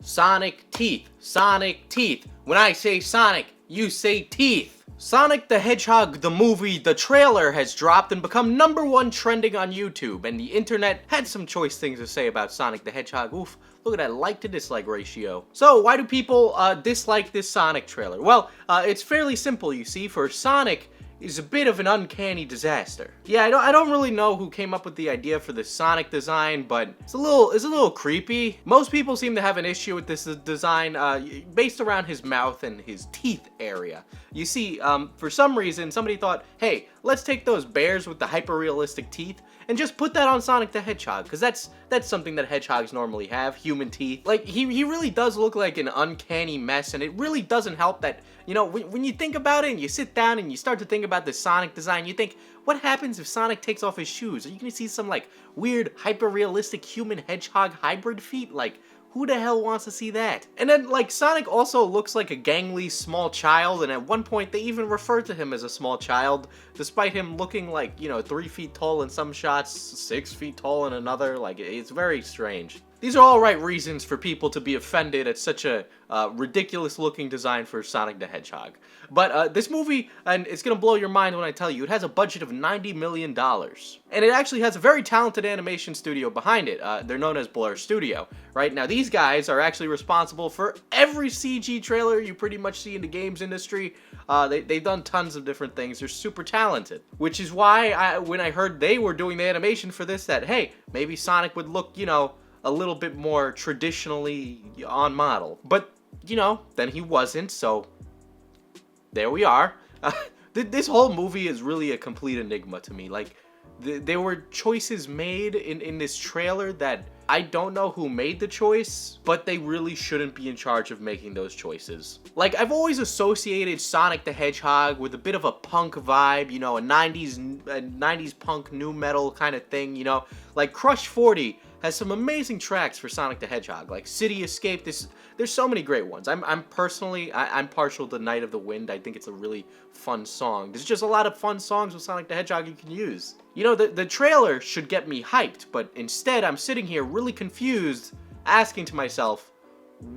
Sonic Teeth. Sonic Teeth. When I say Sonic, you say teeth. Sonic the Hedgehog, the movie, the trailer has dropped and become #1 trending on YouTube, and the internet had some choice things to say about Sonic the Hedgehog. Oof, look at that like to dislike ratio. So why do people dislike this Sonic trailer? Well, it's fairly simple, you see. For Sonic is a bit of an uncanny disaster. Yeah, I don't really know who came up with the idea for the Sonic design, but it's a little creepy. Most people seem to have an issue with this design based around his mouth and his teeth area. You see, for some reason, somebody thought, hey, let's take those bears with the hyper-realistic teeth and just put that on Sonic the Hedgehog, because that's something that hedgehogs normally have, human teeth. Like, he really does look like an uncanny mess, and it really doesn't help that, you know, when you think about it and you sit down and you start to think about the Sonic design, you think, what happens if Sonic takes off his shoes? Are you gonna see some, like, weird, hyper-realistic human hedgehog hybrid feet? Like, who the hell wants to see that? And then, like, Sonic also looks like a gangly small child, and at one point they even refer to him as a small child, despite him looking like, you know, 3 feet tall in some shots, 6 feet tall in another. Like, it's very strange. These are all right reasons for people to be offended at such a ridiculous-looking design for Sonic the Hedgehog. But this movie, and it's gonna blow your mind when I tell you, it has a budget of $90 million. And it actually has a very talented animation studio behind it. They're known as Blur Studio, right? Now, these guys are actually responsible for every CG trailer you pretty much see in the games industry. They've done tons of different things. They're super talented. Which is why, when I heard they were doing the animation for this, that, hey, maybe Sonic would look, you know, a little bit more traditionally on model. But, you know, then he wasn't, so there we are. This whole movie is really a complete enigma to me. Like, there were choices made in this trailer that I don't know who made the choice, but they really shouldn't be in charge of making those choices. Like, I've always associated Sonic the Hedgehog with a bit of a punk vibe, you know, a 90s punk nu metal kind of thing, you know. Like, Crush 40 has some amazing tracks for Sonic the Hedgehog, like City Escape. There's so many great ones. I'm personally partial to Night of the Wind. I think it's a really fun song. There's just a lot of fun songs with Sonic the Hedgehog you can use. You know, the trailer should get me hyped, but instead I'm sitting here really confused, asking to myself,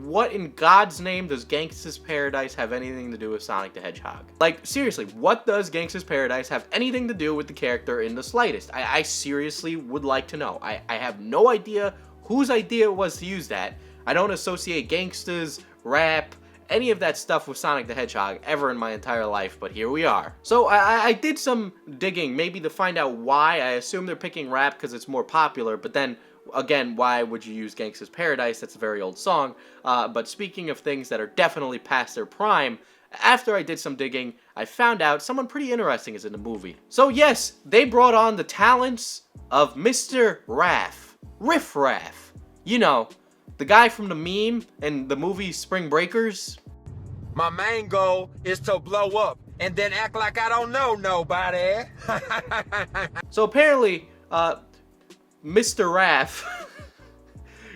what in God's name does Gangsta's Paradise have anything to do with Sonic the Hedgehog? Like, seriously, what does Gangsta's Paradise have anything to do with the character in the slightest? I seriously would like to know. I have no idea whose idea it was to use that. I don't associate gangsters, rap, any of that stuff with Sonic the Hedgehog ever in my entire life, but here we are. So I did some digging, maybe to find out why. I assume they're picking rap because it's more popular, but then again, why would you use Gangsta's Paradise? That's a very old song. But speaking of things that are definitely past their prime, after I did some digging, I found out someone pretty interesting is in the movie. So yes, they brought on the talents of Mr. Raff. Riff Raff. You know, the guy from the meme and the movie Spring Breakers. My main goal is to blow up and then act like I don't know nobody. So apparently, Mr. Raff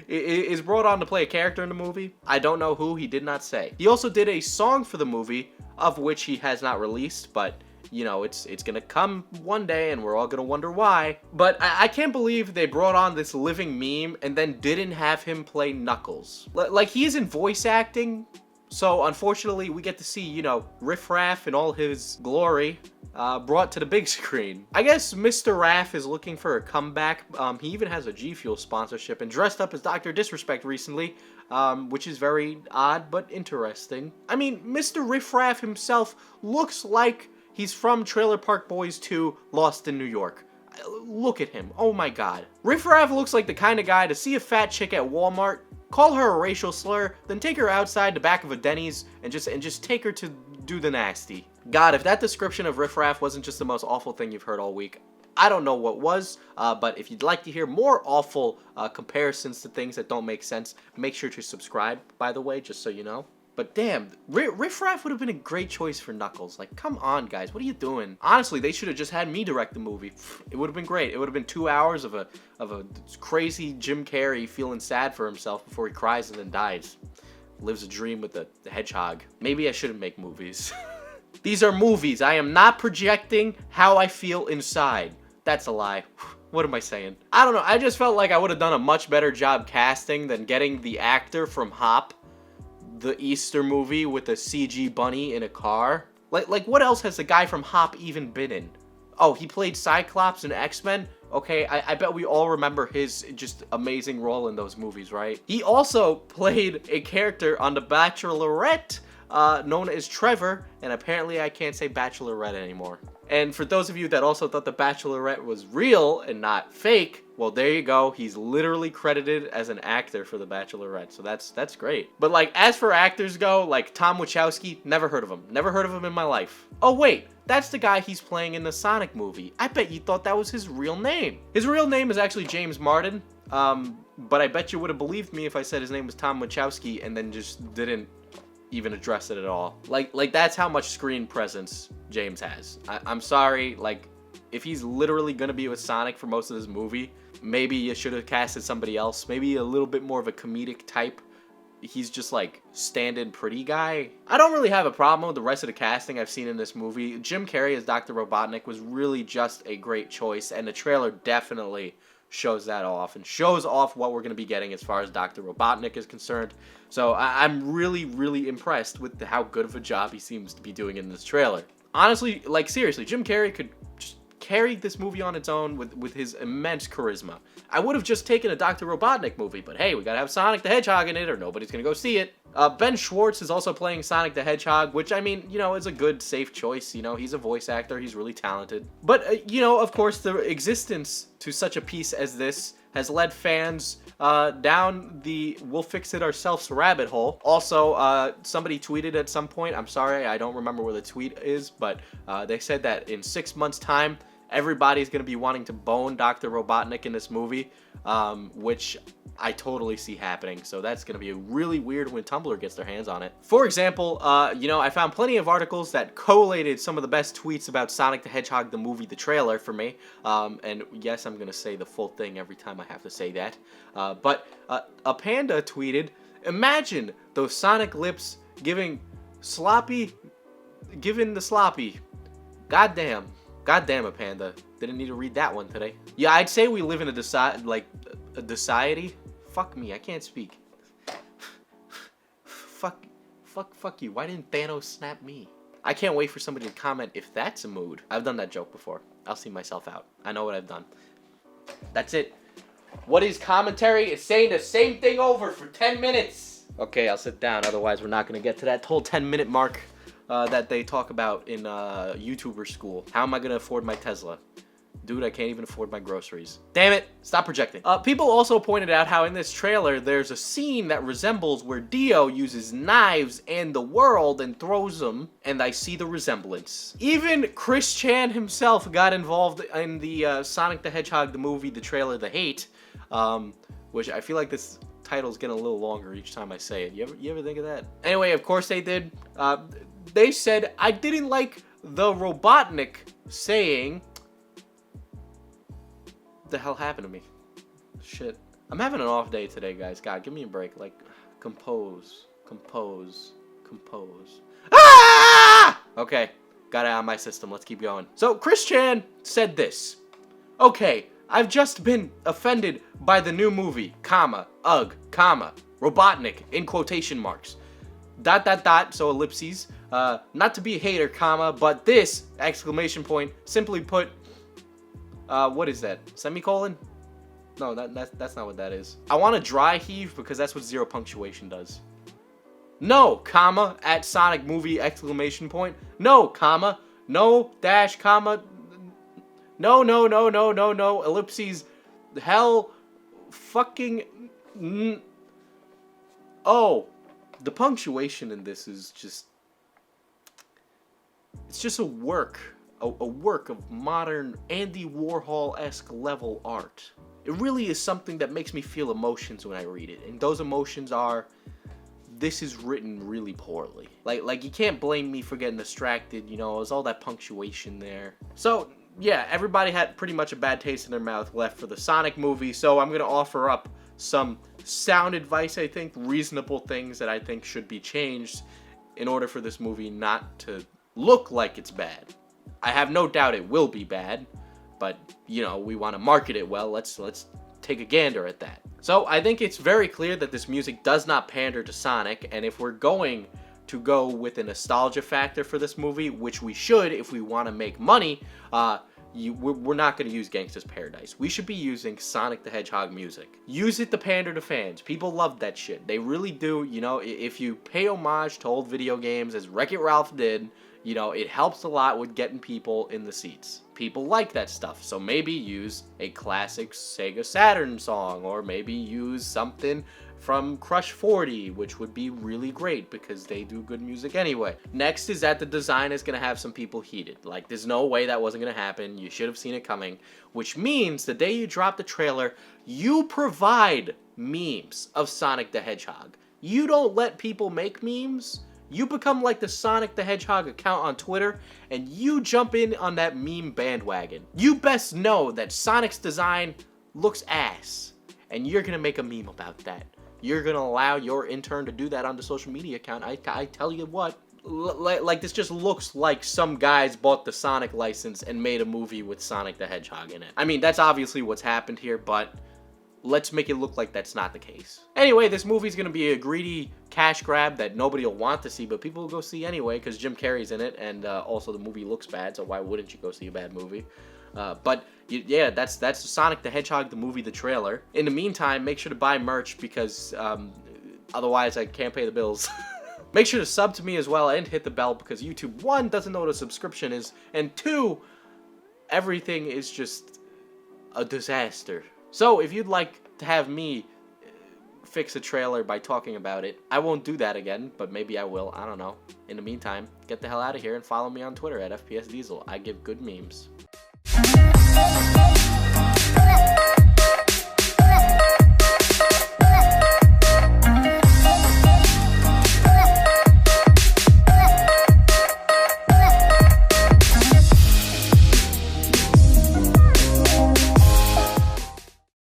is brought on to play a character in the movie. I don't know who, he did not say. He also did a song for the movie, of which he has not released, but, you know, it's gonna come one day and we're all gonna wonder why. But I can't believe they brought on this living meme and then didn't have him play Knuckles. Like, he isn't voice acting, so unfortunately we get to see, you know, Riff Raff in all his glory brought to the big screen. I guess Mr. Raff is looking for a comeback. He even has a G Fuel sponsorship and dressed up as Dr. Disrespect recently, which is very odd but interesting. I mean, Mr. Riff Raff himself looks like he's from Trailer Park Boys 2 Lost in New York. Look at him. Oh my god. Riff Raff looks like the kind of guy to see a fat chick at Walmart, call her a racial slur, then take her outside the back of a Denny's and just take her to do the nasty. God, if that description of Riff Raff wasn't just the most awful thing you've heard all week, I don't know what was, but if you'd like to hear more awful comparisons to things that don't make sense, make sure to subscribe, by the way, just so you know. But damn, Riff Raff would have been a great choice for Knuckles. Like, come on, guys, what are you doing? Honestly, they should have just had me direct the movie. It would have been great. It would have been 2 hours of a crazy Jim Carrey feeling sad for himself before he cries and then dies. Lives a dream with the hedgehog. Maybe I shouldn't make movies. These are movies. I am not projecting how I feel inside. That's a lie. What am I saying? I don't know. I just felt like I would have done a much better job casting than getting the actor from Hop, the Easter movie with the CG bunny in a car. Like what else has the guy from Hop even been in? Oh, he played Cyclops in X-Men? Okay, I bet we all remember his just amazing role in those movies, right? He also played a character on The Bachelorette, known as Trevor, and apparently I can't say Bachelorette anymore. And for those of you that also thought The Bachelorette was real and not fake, well, there you go. He's literally credited as an actor for The Bachelorette, so that's great. But like, as for actors go, like Tom Wachowski, never heard of him. Never heard of him in my life. Oh wait, that's the guy he's playing in the Sonic movie. I bet you thought that was his real name. His real name is actually James Martin, but I bet you would have believed me if I said his name was Tom Wachowski and then just didn't even address it at all. Like that's how much screen presence James has. I'm sorry, like, if he's literally gonna be with Sonic for most of this movie, maybe you should have casted somebody else. Maybe a little bit more of a comedic type. He's just like stand-in pretty guy. I don't really have a problem with the rest of the casting I've seen in this movie. Jim Carrey as Dr. Robotnik was really just a great choice, and the trailer definitely shows that off and shows off what we're going to be getting as far as Dr. Robotnik is concerned. So I'm really, really impressed with how good of a job he seems to be doing in this trailer. Honestly, like seriously, Jim Carrey could just carry this movie on its own with his immense charisma. I would have just taken a Dr. Robotnik movie, but hey, we gotta have Sonic the Hedgehog in it or nobody's gonna go see it. Ben Schwartz is also playing Sonic the Hedgehog, which, I mean, you know, is a good, safe choice. You know, he's a voice actor. He's really talented. But, you know, of course, the existence to such a piece as this has led fans down the we'll fix it ourselves rabbit hole. Also, somebody tweeted at some point, I'm sorry, I don't remember where the tweet is, but they said that in 6 months' time, everybody's going to be wanting to bone Dr. Robotnik in this movie, which I totally see happening. So that's going to be really weird when Tumblr gets their hands on it. For example, you know, I found plenty of articles that collated some of the best tweets about Sonic the Hedgehog, the movie, the trailer for me. And yes, I'm going to say the full thing every time I have to say that. But a panda tweeted, imagine those Sonic lips giving the sloppy. Goddamn, a panda. Didn't need to read that one today. Yeah, I'd say we live in a society. Fuck me, I can't speak. Fuck you. Why didn't Thanos snap me? I can't wait for somebody to comment if that's a mood. I've done that joke before. I'll see myself out. I know what I've done. That's it. What is commentary? It's saying the same thing over for 10 minutes. Okay, I'll sit down. Otherwise, we're not going to get to that whole 10-minute mark that they talk about in YouTuber school. How am I going to afford my Tesla? Dude, I can't even afford my groceries. Damn it, stop projecting. People also pointed out how in this trailer, there's a scene that resembles where Dio uses knives and the world and throws them, and I see the resemblance. Even Chris Chan himself got involved in the Sonic the Hedgehog, the movie, the trailer, The Hate, which I feel like this title's getting a little longer each time I say it. You ever think of that? Anyway, of course they did. They said, I didn't like the Robotnik saying... the hell happened to me? Shit. I'm having an off day today, guys. God, give me a break. Like, compose. Ah! Okay, got it out of my system. Let's keep going. So, Chris Chan said this. Okay, I've just been offended by the new movie, ugh, Robotnik, in quotation marks. ... so ellipses. Not to be a hater, but this, exclamation point, simply put, what is that? Semicolon? No, that's not what that is. I want to dry heave because that's what zero punctuation does. No, at Sonic movie, exclamation point. No, no, dash, no, ellipses, hell, fucking, oh, the punctuation in this is just, it's just a work of modern Andy Warhol-esque level art. It really is something that makes me feel emotions when I read it. And those emotions are, this is written really poorly. Like you can't blame me for getting distracted, you know, there's all that punctuation there. So, yeah, everybody had pretty much a bad taste in their mouth left for the Sonic movie, so I'm gonna offer up some sound advice, I think, reasonable things that I think should be changed in order for this movie not to look like it's bad. I have no doubt it will be bad, but you know, we want to market it well. Let's take a gander at that. So I think it's very clear that this music does not pander to Sonic, and if we're going to go with a nostalgia factor for this movie, which we should if we want to make money, we're not going to use Gangsta's Paradise. We should be using Sonic the Hedgehog music. Use it to pander to fans. People love that shit. They really do. You know, if you pay homage to old video games, as Wreck-It Ralph did, you know, it helps a lot with getting people in the seats. People like that stuff, so maybe use a classic Sega Saturn song, or maybe use something from Crush 40, which would be really great because they do good music anyway. Next is that the design is going to have some people heated. Like, there's no way that wasn't going to happen. You should have seen it coming, which means the day you drop the trailer, you provide memes of Sonic the Hedgehog. You don't let people make memes. You become like the Sonic the Hedgehog account on Twitter, and you jump in on that meme bandwagon. You best know that Sonic's design looks ass, and you're going to make a meme about that. You're going to allow your intern to do that on the social media account. I tell you what, like this just looks like some guys bought the Sonic license and made a movie with Sonic the Hedgehog in it. I mean, that's obviously what's happened here, but let's make it look like that's not the case. Anyway, this movie's going to be a greedy cash grab that nobody will want to see, but people will go see anyway because Jim Carrey's in it, and also the movie looks bad, so why wouldn't you go see a bad movie? Yeah, that's Sonic the Hedgehog, the movie, the trailer. In the meantime, make sure to buy merch because otherwise I can't pay the bills. Make sure to sub to me as well and hit the bell because YouTube, 1, doesn't know what a subscription is, and 2, everything is just a disaster. So if you'd like to have me fix a trailer by talking about it, I won't do that again, but maybe I will. I don't know. In the meantime, get the hell out of here and follow me on Twitter at FPSDiesel. I give good memes.